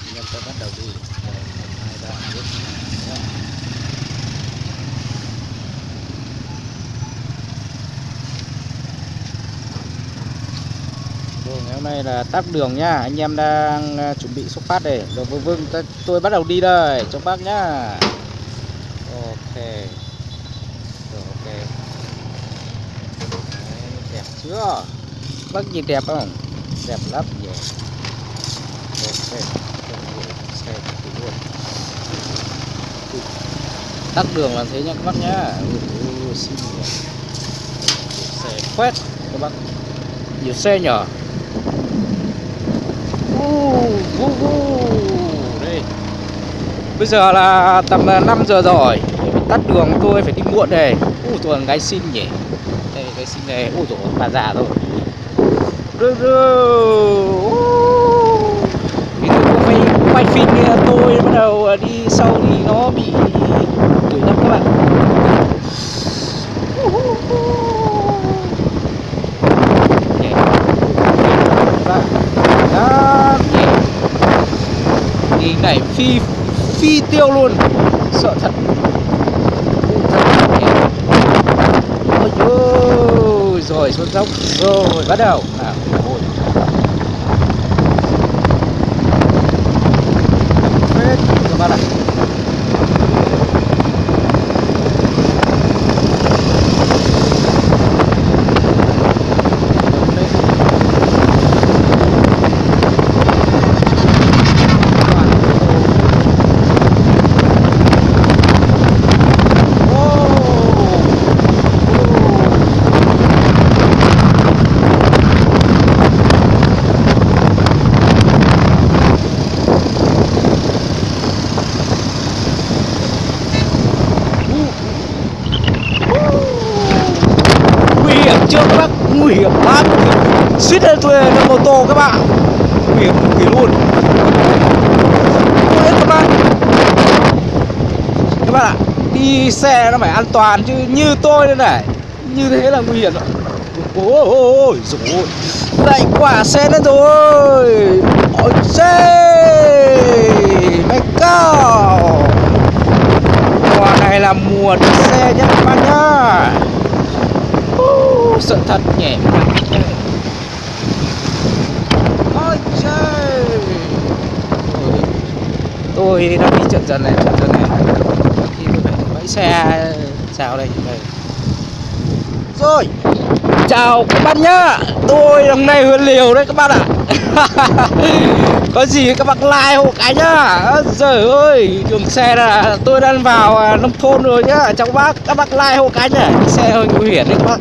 Anh em ta bắt đầu đi. Hai ba bước. Rồi, ngày hôm nay là tắc đường nhá, anh em đang chuẩn bị xuất phát đây. Rồi vâng, tôi bắt đầu đi đây, trong bác nhá. Ok. Rồi ok. Đấy, đẹp chưa? Bác nhìn đẹp không? Đẹp lắm nhỉ. Ok. Xe luôn. Tắc đường là thế nha các bác nhá. Xin xe quét các bác. Nhiều xe nhở. Đây. Bây giờ là tầm 5 giờ rồi. Tắt đường tôi phải đi muộn đây. Tôi là gái xinh nhỉ. Đây gái xinh này. Ôi dồi bà già rồi. Vì tôi có quay phim tôi bắt đầu đi sau thì nó bị đuổi lắm các bạn. Đi này phi tiêu luôn, sợ thật. Ôi ôi, rồi xuống dốc rồi bắt đầu nào. Ôi phết các bạn ạ. Chưa các bác, nguy hiểm lắm, suýt lên tôi là mô tô các bạn, nguy hiểm cực kỳ luôn. Các bạn ạ, đi xe nó phải an toàn chứ như tôi đây này, như thế là nguy hiểm rồi. Ôi dồi, lại quả xe lên rồi. Ôi xe mày cao. Mùa này là mùa đi xe nhé các bạn nhá. Sợ thật nhỉ. Ôi trời. Tôi đang đi chậm dần này. Thì tôi phải bãi xe chào đây. Rồi, chào các bạn nhá. Tôi hôm nay Huyền Liều đấy các bạn ạ. Có gì các bác like hộ cái nhá. Trời ơi, đường xe là tôi đang vào nông thôn rồi nhá. Chào các bác like hộ cái nhá. Xe hơi nguy hiểm đấy các bác.